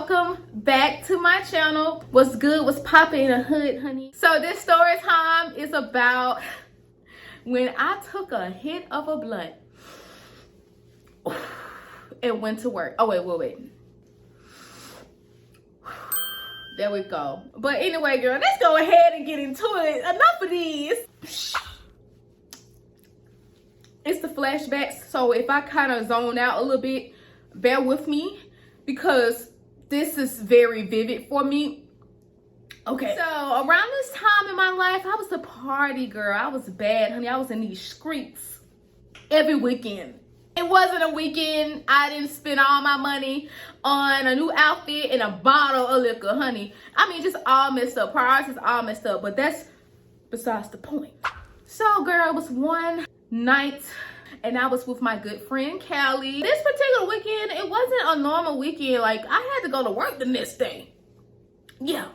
welcome back to my channel. What's good? What's poppin' in the hood, honey? So this story time is about when I took a hit of a blunt and went to work. Oh, wait. There we go. But anyway, girl, let's go ahead and get into it. Enough of these. It's the flashbacks, so if I kind of zone out a little bit, bear with me because this is very vivid for me. Okay, so around this time in my life, I was a party girl. I was bad, honey. I was in these streets every weekend. It wasn't a weekend I didn't spend all my money on a new outfit and a bottle of liquor, honey. I mean, just all messed up. Priorities all messed up, but that's besides the point. So, girl, it was one night and I was with my good friend Callie. This particular weekend, it wasn't a normal weekend. Like, I had to go to work the next day. Yeah.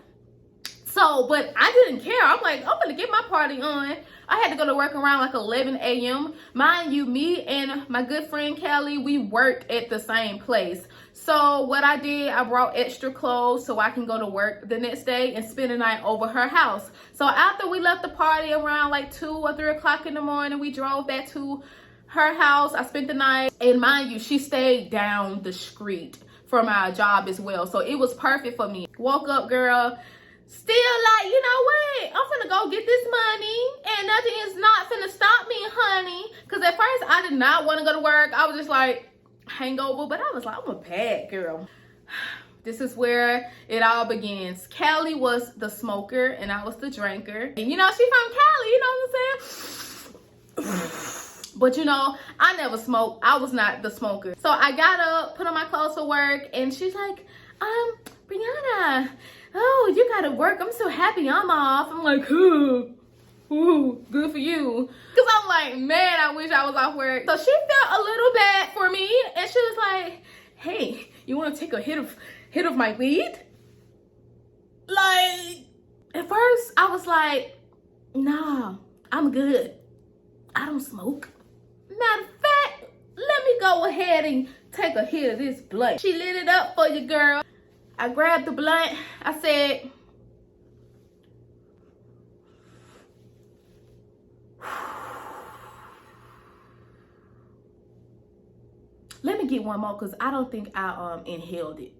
So, but I didn't care. I'm like, I'm gonna get my party on. I had to go to work around like 11 a.m. Mind you, me and my good friend Callie, we worked at the same place. So what I did, I brought extra clothes so I can go to work the next day and spend the night over her house. So after we left the party around like 2 or 3 o'clock in the morning, we drove back to her house. I spent the night, and mind you, she stayed down the street from our job as well. So it was perfect for me. Woke up, girl. Still like, you know what? I'm finna go get this money and nothing is not finna stop me, honey. Because at first I did not want to go to work. I was just like hangover, but I was like, I'm a bad girl. This is where it all begins. Callie was the smoker and I was the drinker. And you know, she from Cali, you know what I'm saying? But you know, I never smoked. I was not the smoker. So I got up, put on my clothes for work, and she's like, Brianna, oh, you gotta work. I'm so happy I'm off. I'm like, ooh, good for you. Cause I'm like, man, I wish I was off work. So she felt a little bad for me, and she was like, hey, you wanna take a hit of my weed? Like, at first I was like, nah, I'm good. I don't smoke. Matter of fact, let me go ahead and take a hit of this blunt. She lit it up for you, girl. I grabbed the blunt. I said, let me get one more because I don't think I inhaled it.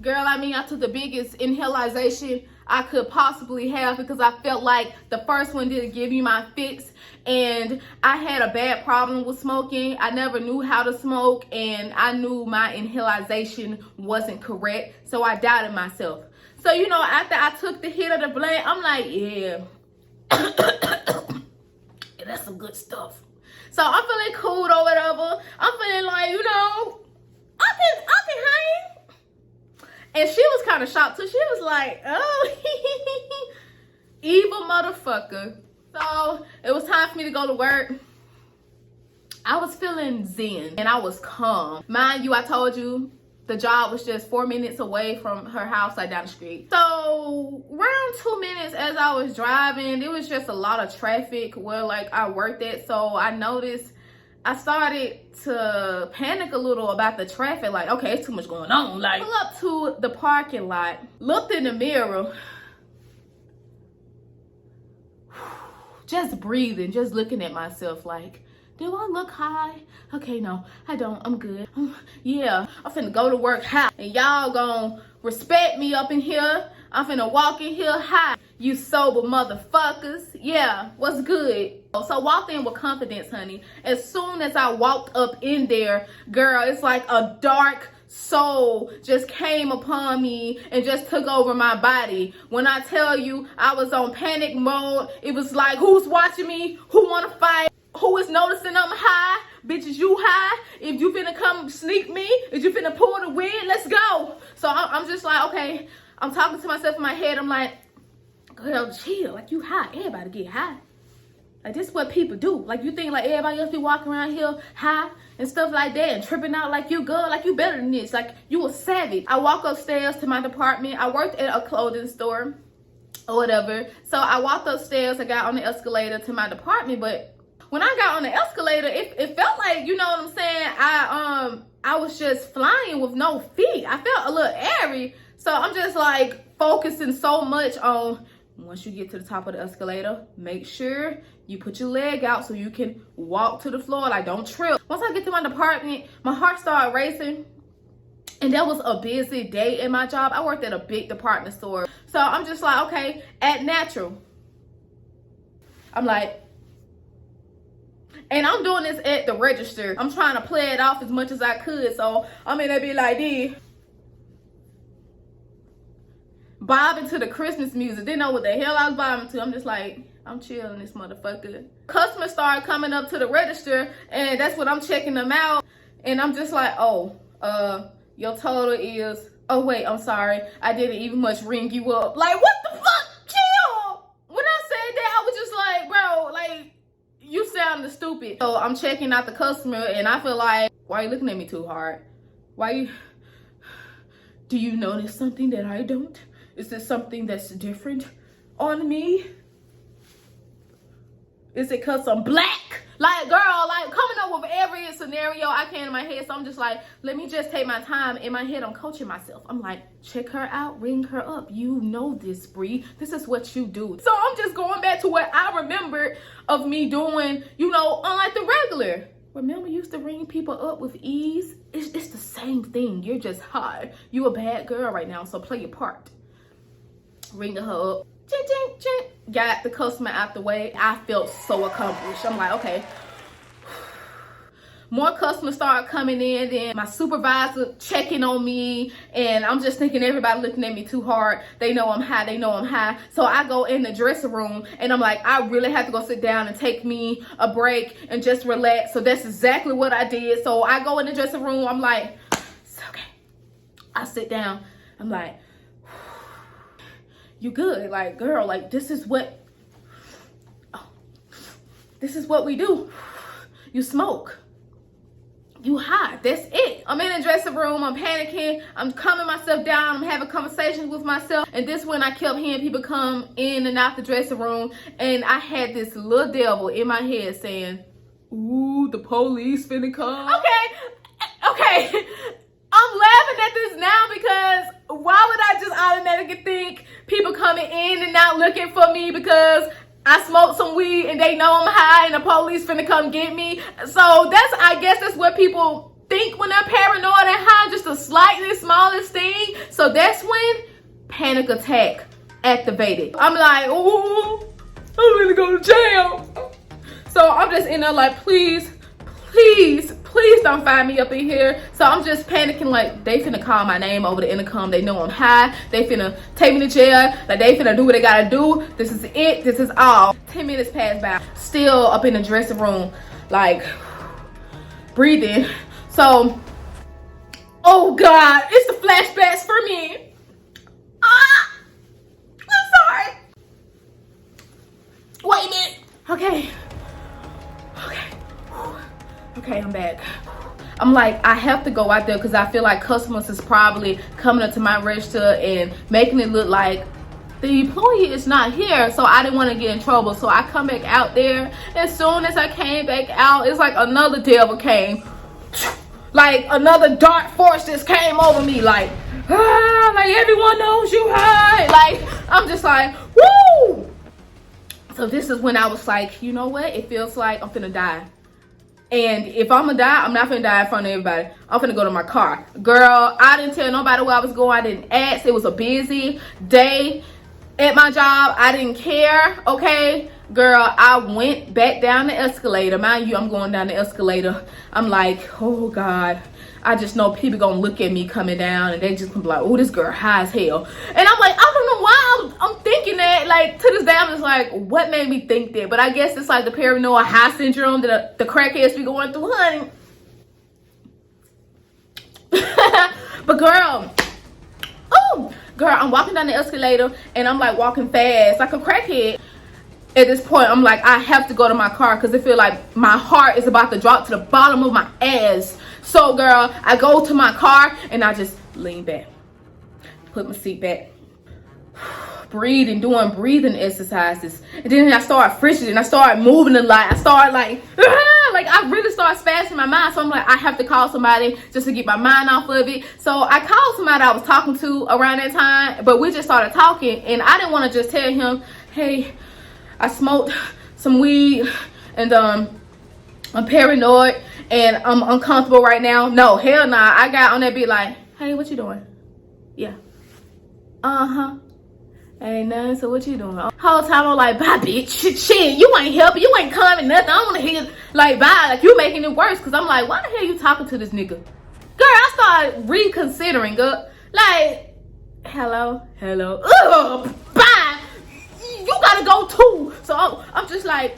Girl, I mean, I took the biggest inhalation I could possibly have because I felt like the first one didn't give me my fix, and I had a bad problem with smoking. I never knew how to smoke, and I knew my inhalation wasn't correct, so I doubted myself. So, you know, after I took the hit of the blunt, I'm like, yeah, that's some good stuff. So I'm feeling cool or whatever. I'm feeling like, you know, I can hang. And she was kind of shocked too. She was like, oh, evil motherfucker. So it was time for me to go to work. I was feeling zen and I was calm. Mind you, I told you the job was just 4 minutes away from her house, like down the street. So around 2 minutes as I was driving, there was just a lot of traffic where like I worked at. So I noticed I started to panic a little about the traffic. Like, okay, it's too much going on. Like, pull up to the parking lot, looked in the mirror, just breathing, just looking at myself like, do I look high? Okay, no, I don't. I'm good. Yeah, I'm finna go to work high. And y'all gonna respect me up in here. I'm finna walk in here high. You sober motherfuckers. Yeah, what's good? So walked in with confidence, honey. As soon as I walked up in there, girl, it's like a dark soul just came upon me and just took over my body. When I tell you I was on panic mode, it was like, who's watching me? Who wanna fight? Who is noticing I'm high? Bitch, is you high? If you finna come sneak me, if you finna pull the wig, let's go. So I'm just like, okay, I'm talking to myself in my head. I'm like, girl, chill. Like, you high. Everybody get high. Like, this is what people do. Like, you think like everybody else be walking around here high and stuff like that and tripping out like you good, like you better than this. Like, you a savage. I walk upstairs to my department. I worked at a clothing store. or whatever. So I walked upstairs, I got on the escalator to my department, but when I got on the escalator, it felt like, you know what I'm saying, I was just flying with no feet. I felt a little airy. So I'm just like focusing so much on, once you get to the top of the escalator, make sure you put your leg out so you can walk to the floor, like don't trip. Once I get to my department, my heart started racing. And that was a busy day in my job. I worked at a big department store. So I'm just like, okay, act natural. I'm like, and I'm doing this at the register. I'm trying to play it off as much as I could. So I'm in there be like this, bobbing to the Christmas music. Didn't know what the hell I was bobbing to. I'm just like, I'm chilling this motherfucker. Customers started coming up to the register, and that's what I'm checking them out. And I'm just like, oh, your total is, oh wait, I'm sorry, I didn't even much ring you up. Like, what the fuck? Chill. When I said that, I was just like, bro, like, you sounded stupid. So I'm checking out the customer, and I feel like, why are you looking at me too hard? Do you notice something that I don't? Is there something that's different on me? Is it cause I'm black? Like, girl, like coming up with every scenario I can in my head. So I'm just like, let me just take my time. In my head, I'm coaching myself. I'm like, check her out, ring her up. You know this, Bree. This is what you do. So I'm just going back to what I remembered of me doing, you know, unlike the regular. Remember, you used to ring people up with ease? It's the same thing. You're just hard. You a bad girl right now, so play your part. Ringing her up. Ching, ching, ching. Got the customer out the way. I felt so accomplished. I'm like, okay. More customers started coming in, then my supervisor checking on me, and I'm just thinking everybody looking at me too hard. They know I'm high, they know I'm high. So I go in the dressing room, and I'm like, I really have to go sit down and take me a break and just relax. So that's exactly what I did. So I go in the dressing room, I'm like, it's okay. I sit down, I'm like, you good? Like, girl, like, this is what we do. You smoke. You high. That's it. I'm in the dressing room. I'm panicking. I'm calming myself down. I'm having conversations with myself. And this when I kept hearing people come in and out the dressing room. And I had this little devil in my head saying, ooh, the police finna come. Okay. I'm laughing at this now because why would I just automatically think people coming in and out looking for me because I smoked some weed and they know I'm high and the police finna come get me? So I guess that's what people think when they're paranoid and high, just the slightly smallest thing. So that's when panic attack activated. I'm like, ooh, I'm gonna go to jail. So I'm just in there like, please don't find me up in here. So I'm just panicking like they finna call my name over the intercom. They know I'm high. They finna take me to jail. Like they finna do what they gotta do. This is it. This is all. 10 minutes passed by. Still up in the dressing room, like breathing. So, oh God, it's the flashbacks for me. I'm sorry. Wait a minute. Okay, I'm back. I'm like, I have to go out there because I feel like customers is probably coming up to my register and making it look like the employee is not here. So I didn't want to get in trouble. So I come back out there. As soon as I came back out, it's like another devil came. Like another dark force just came over me. Like everyone knows you high. Like, I'm just like, woo! So this is when I was like, you know what? It feels like I'm finna die. And if I'm gonna die, I'm not finna die in front of everybody. I'm finna go to my car. Girl, I didn't tell nobody where I was going. I didn't ask. It was a busy day at my job. I didn't care, okay? Girl, I went back down the escalator. Mind you, I'm going down the escalator. I'm like, oh God. I just know people gonna look at me coming down and they just gonna be like, oh, this girl high as hell. And I'm like, I don't know why I'm thinking that. Like, to this day, I'm just like, what made me think that? But I guess it's like the paranoid high syndrome that the crackheads be going through, honey. But girl, I'm walking down the escalator and I'm like walking fast like a crackhead. At this point, I'm like, I have to go to my car because I feel like my heart is about to drop to the bottom of my ass. So, girl, I go to my car and I just lean back, put my seat back, breathing, doing breathing exercises. And then I started fidgeting. I started moving a lot. I started like I really started spazzing my mind. So I'm like, I have to call somebody just to get my mind off of it. So I called somebody I was talking to around that time, but we just started talking, and I didn't want to just tell him, hey, I smoked some weed and I'm paranoid and I'm uncomfortable right now. No, hell nah. I got on that beat like, hey, what you doing? Yeah. Ain't nothing, so what you doing? Whole time I'm like, bye, bitch. Shit, you ain't helping, you ain't coming, nothing. I don't want to hear, like, bye. Like, you making it worse. Because I'm like, why the hell you talking to this nigga? Girl, I started reconsidering, girl. Like, hello. Ugh, bye. You gotta go too. So I'm just like,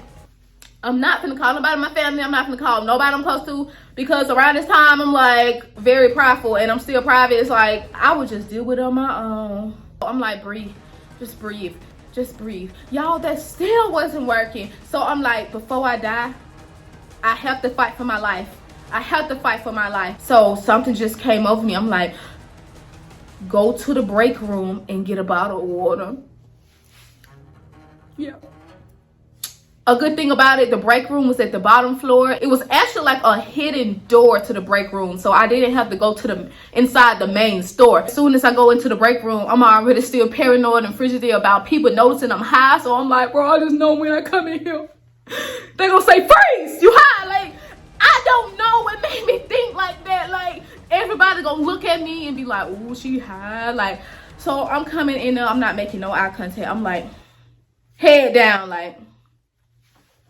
I'm not finna call nobody in my family. I'm not finna call nobody I'm supposed to. Because around this time, I'm like, very prideful. And I'm still private. It's like, I would just deal with it on my own. I'm like, breathe. Just breathe. Just breathe. Y'all, that still wasn't working. So I'm like, before I die, I have to fight for my life. I have to fight for my life. So something just came over me. I'm like, go to the break room and get a bottle of water. Yeah. A good thing about it, the break room was at the bottom floor. It was actually like a hidden door to the break room. So I didn't have to go to the inside the main store. As soon as I go into the break room, I'm already still paranoid and frigid about people noticing I'm high. So I'm like, bro, I just know when I come in here, they gonna say, freeze, you high. Like, I don't know what made me think like that. Like, everybody gonna look at me and be like, ooh, she high. Like, so I'm coming in there. I'm not making no eye contact. I'm like, head down, like,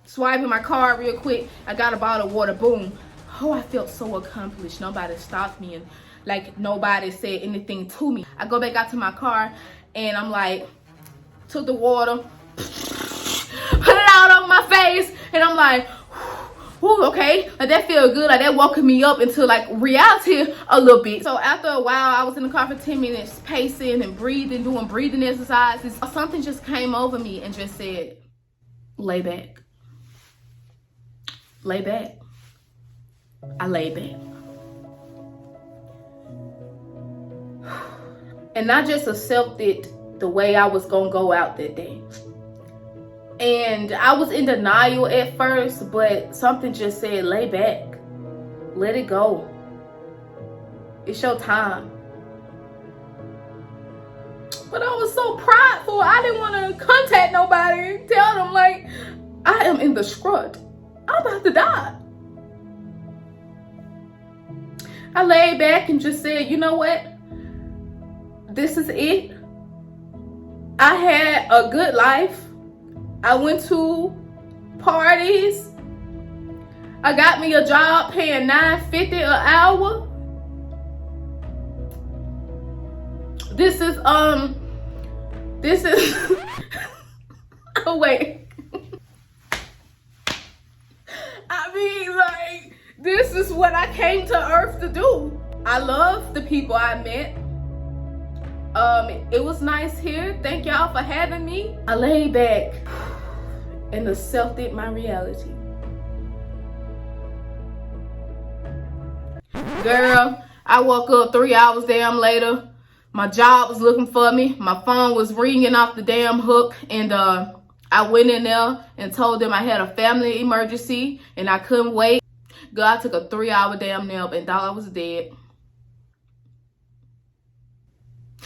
swiping my card real quick. I got a bottle of water, boom. Oh, I felt so accomplished. Nobody stopped me and like nobody said anything to me. I go back out to my car and I'm like, took the water, put it out on my face, and I'm like, ooh, okay, like that feel good. Like that woke me up into like reality a little bit. So after a while, I was in the car for 10 minutes, pacing and breathing, doing breathing exercises. Something just came over me and just said, lay back. Lay back. I lay back. And I just accepted the way I was gonna go out that day. And I was in denial at first, but something just said, lay back. Let it go. It's your time. But I was so prideful. I didn't want to contact nobody and tell them, like, I am in the scrut. I'm about to die. I laid back and just said, you know what? This is it. I had a good life. I went to parties. I got me a job paying $9.50 an hour. This is oh wait. I mean, like, this is what I came to Earth to do. I love the people I met. It was nice here. Thank y'all for having me. I laid back and accepted my reality. Girl, I woke up 3 hours damn later. My job was looking for me. My phone was ringing off the damn hook, and I went in there and told them I had a family emergency and I couldn't wait. Girl, I took a 3-hour damn nap and thought I was dead.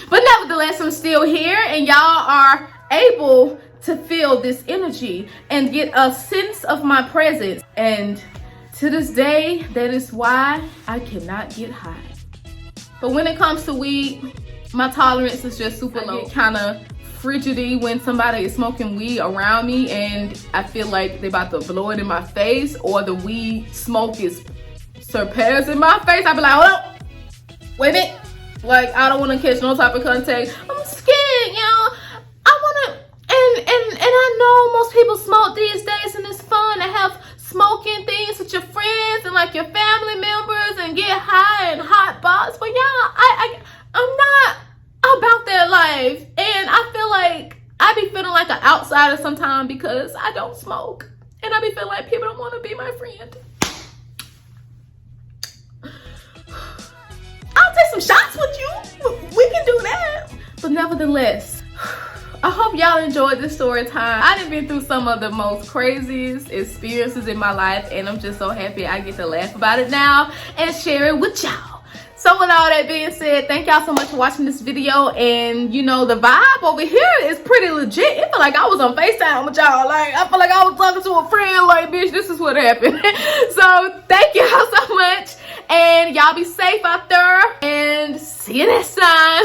But nevertheless, I'm still here, and y'all are able to feel this energy and get a sense of my presence. And to this day, that is why I cannot get high. But when it comes to weed, my tolerance is just super low. I get kind of frigidity when somebody is smoking weed around me and I feel like they're about to blow it in my face, or the weed smoke is surpassing my face. I be like, hold up, wait a minute. Like, I don't want to catch no type of contact. I'm scared, y'all. I want to, and I know most people smoke these days, and it's fun to have smoking things with your friends and like your family members and get high and hot box. But y'all, I'm not about that life, and I feel like I be feeling like an outsider sometimes because I don't smoke, and I be feeling like people don't want to be my friend. I'll take some shots with you. We can do that. But nevertheless, I hope y'all enjoyed this story time. I done been through some of the most craziest experiences in my life, and I'm just so happy I get to laugh about it now and share it with y'all. So with all that being said, thank y'all so much for watching this video. And you know, the vibe over here is pretty legit. It feel like I was on FaceTime with y'all. Like, I feel like I was talking to a friend. Like, bitch, this is what happened. So thank y'all so much. And y'all be safe out there. And see you next time.